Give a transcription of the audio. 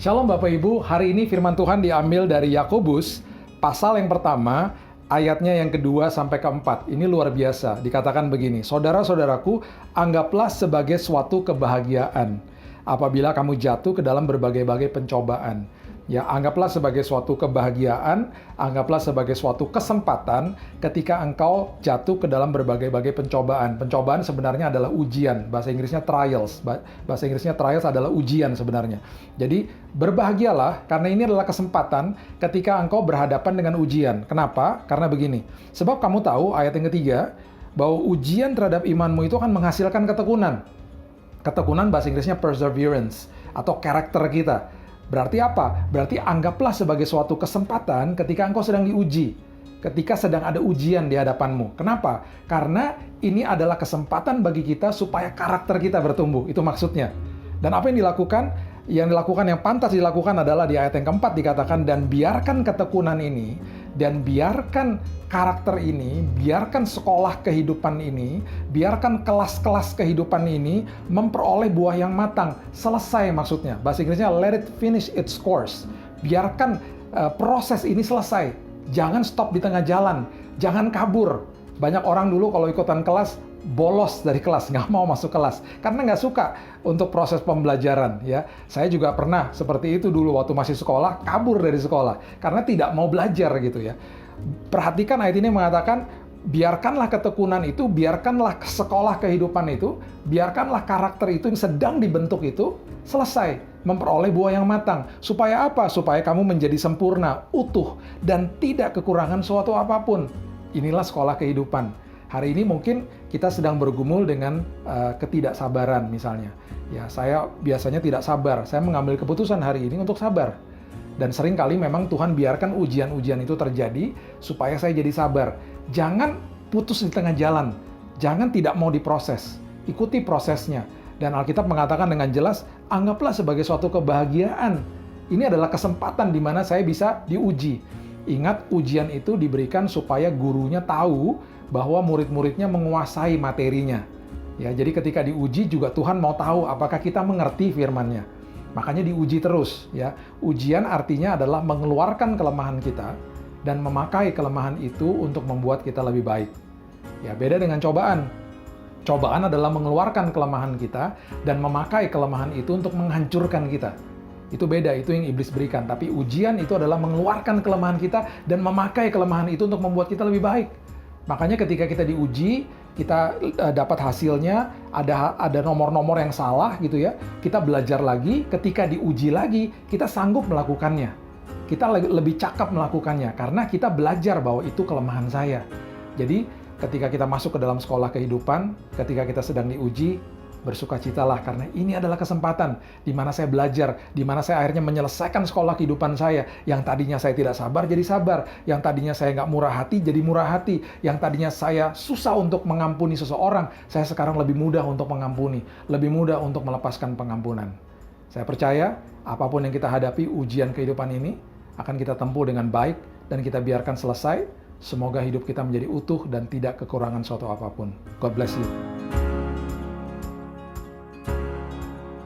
Shalom Bapak Ibu, hari ini firman Tuhan diambil dari Yakobus, pasal yang pertama, ayatnya yang kedua sampai keempat. Ini luar biasa, dikatakan begini, saudara-saudaraku, anggaplah sebagai suatu kebahagiaan apabila kamu jatuh ke dalam berbagai-bagai pencobaan. Ya, anggaplah sebagai suatu kebahagiaan, anggaplah sebagai suatu kesempatan ketika engkau jatuh ke dalam berbagai-bagai pencobaan. Pencobaan sebenarnya adalah ujian, bahasa Inggrisnya trials. Bahasa Inggrisnya trials adalah ujian sebenarnya. Jadi, berbahagialah karena ini adalah kesempatan ketika engkau berhadapan dengan ujian. Kenapa? Karena begini, sebab kamu tahu ayat yang ketiga, bahwa ujian terhadap imanmu itu akan menghasilkan ketekunan. Ketekunan bahasa Inggrisnya perseverance, atau karakter kita. Berarti apa? Berarti anggaplah sebagai suatu kesempatan ketika engkau sedang diuji. Ketika sedang ada ujian di hadapanmu. Kenapa? Karena ini adalah kesempatan bagi kita supaya karakter kita bertumbuh. Itu maksudnya. Dan apa yang dilakukan? Yang dilakukan, yang pantas dilakukan adalah di ayat yang keempat dikatakan, dan biarkan ketekunan ini, dan biarkan karakter ini, biarkan sekolah kehidupan ini, biarkan kelas-kelas kehidupan ini memperoleh buah yang matang. Selesai maksudnya. Bahasa Inggrisnya, let it finish its course. Biarkan proses ini selesai. Jangan stop di tengah jalan. Jangan kabur. Banyak orang dulu kalau ikutan kelas, bolos dari kelas, nggak mau masuk kelas karena nggak suka untuk proses pembelajaran. Ya, saya juga pernah seperti itu dulu waktu masih sekolah, kabur dari sekolah karena tidak mau belajar gitu ya. Perhatikan ayat ini mengatakan, biarkanlah ketekunan itu, biarkanlah sekolah kehidupan itu, biarkanlah karakter itu yang sedang dibentuk itu selesai, memperoleh buah yang matang. Supaya apa? Supaya kamu menjadi sempurna, utuh, dan tidak kekurangan suatu apapun. Inilah sekolah kehidupan. Hari ini mungkin kita sedang bergumul dengan ketidaksabaran misalnya. Ya, saya biasanya tidak sabar. Saya mengambil keputusan hari ini untuk sabar. Dan sering kali memang Tuhan biarkan ujian-ujian itu terjadi supaya saya jadi sabar. Jangan putus di tengah jalan. Jangan tidak mau diproses. Ikuti prosesnya. Dan Alkitab mengatakan dengan jelas, anggaplah sebagai suatu kebahagiaan. Ini adalah kesempatan di mana saya bisa diuji. Ingat, ujian itu diberikan supaya gurunya tahu bahwa murid-muridnya menguasai materinya. Ya, jadi ketika diuji juga Tuhan mau tahu apakah kita mengerti firman-Nya. Makanya diuji terus, ya. Ujian artinya adalah mengeluarkan kelemahan kita dan memakai kelemahan itu untuk membuat kita lebih baik. Ya, beda dengan cobaan. Cobaan adalah mengeluarkan kelemahan kita dan memakai kelemahan itu untuk menghancurkan kita. Itu beda, itu yang iblis berikan. Tapi ujian itu adalah mengeluarkan kelemahan kita dan memakai kelemahan itu untuk membuat kita lebih baik. Makanya ketika kita diuji, kita dapat hasilnya, ada nomor-nomor yang salah gitu ya. Kita belajar lagi, ketika diuji lagi, kita sanggup melakukannya. Kita lebih cakap melakukannya, karena kita belajar bahwa itu kelemahan saya. Jadi ketika kita masuk ke dalam sekolah kehidupan, ketika kita sedang diuji, bersukacitalah karena ini adalah kesempatan di mana saya belajar, di mana saya akhirnya menyelesaikan sekolah kehidupan saya. Yang tadinya saya tidak sabar jadi sabar, yang tadinya saya nggak murah hati jadi murah hati, yang tadinya saya susah untuk mengampuni seseorang, saya sekarang lebih mudah untuk mengampuni, lebih mudah untuk melepaskan pengampunan. Saya percaya apapun yang kita hadapi, ujian kehidupan ini akan kita tempuh dengan baik dan kita biarkan selesai. Semoga hidup kita menjadi utuh dan tidak kekurangan suatu apapun. God bless you.